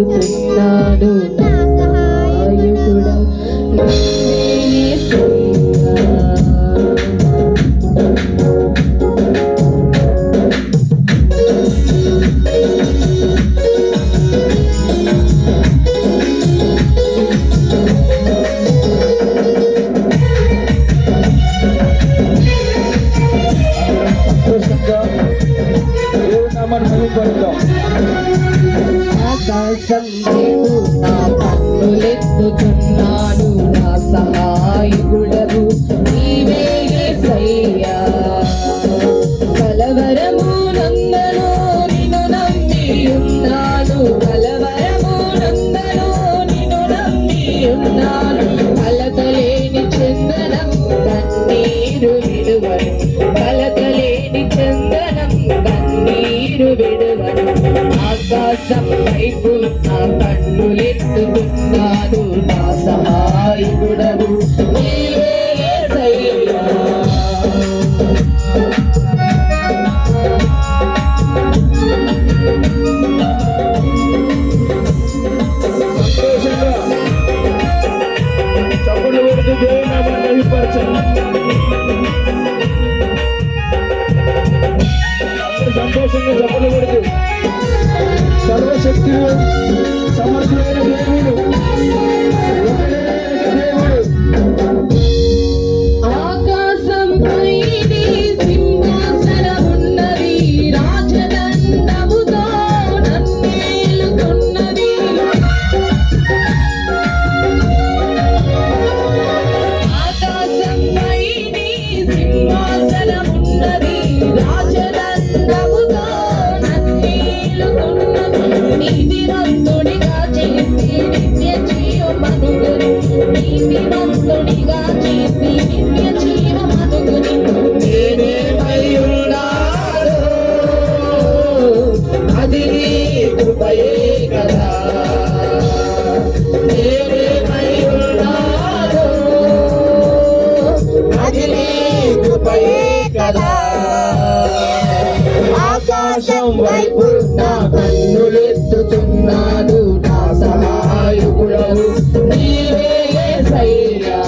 లెత్తుతున్నాను నా సహాయకుడా ఆకాశం వైపు నా కన్నులెత్తుతున్నాను నా సహాయకుడవు నీవే యేసయ్యా కలవరము నందను నిన్ను నమ్మి ఉన్నాను కలవరము నందను నిన్ను నమ్మి ఉన్నాను కలతలేని చందనం కన్నీరు విడువను కలతలేని చందనం కన్నీరు విడువను ఆకాశం వైపు నా కన్నులెత్తుతున్నాను నా సహాయకుడవు నీవే యేసయ్యా చప్పట్లు కొడుతూ దేవుని నామాన్ని మహిమపరచండి. సంతోషంగా చప్పట్లు కొడుతూ సర్వశక్తులు సమర్థులైన దేవుడు ఆకాశంపై నీ సింహాసనమున్నది రాజదండముతో నన్నేలుతున్నది ఆకాశంపై నీ సింహాసనమున్నది రాజదండముతో నీతిమంతుడిగా చేసి నిత్య జీవమనుగుని నీతిమంతుడిగా చేసి నిత్య జీవమనుగుని నేనేమై ఉన్నాను అది నీ కృపయే కదా నేనేమై ఉన్నాను అది నీ కృపయే కదా ఆకాశం వైపు నా కన్నులెత్తుతున్నాను నా సహాయకుడవు నీవే యేసయ్యా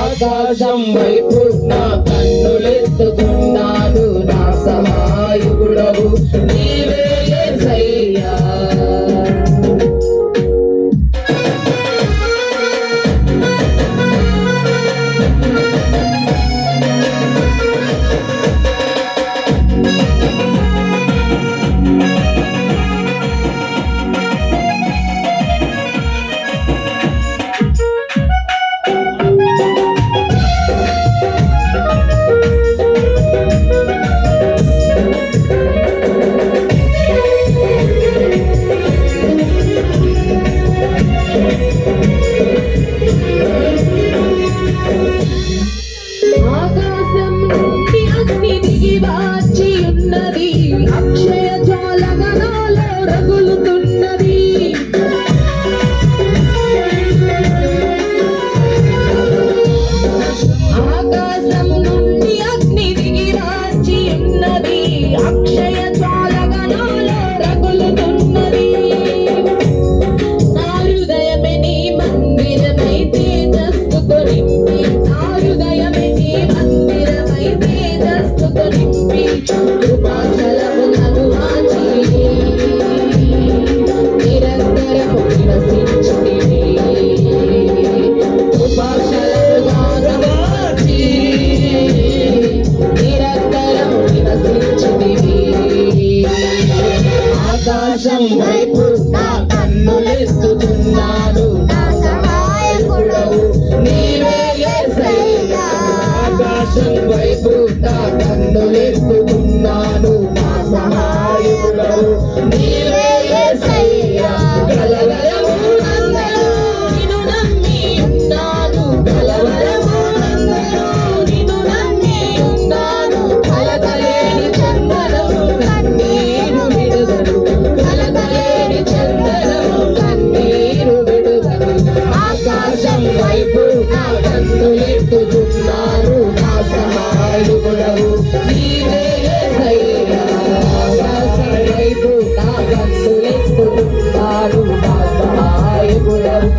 ఆకాశం వైపు నా కన్నులెత్తుతున్నాను నా సహాయకుడవు నీవే యేసయ్యా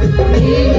నీవే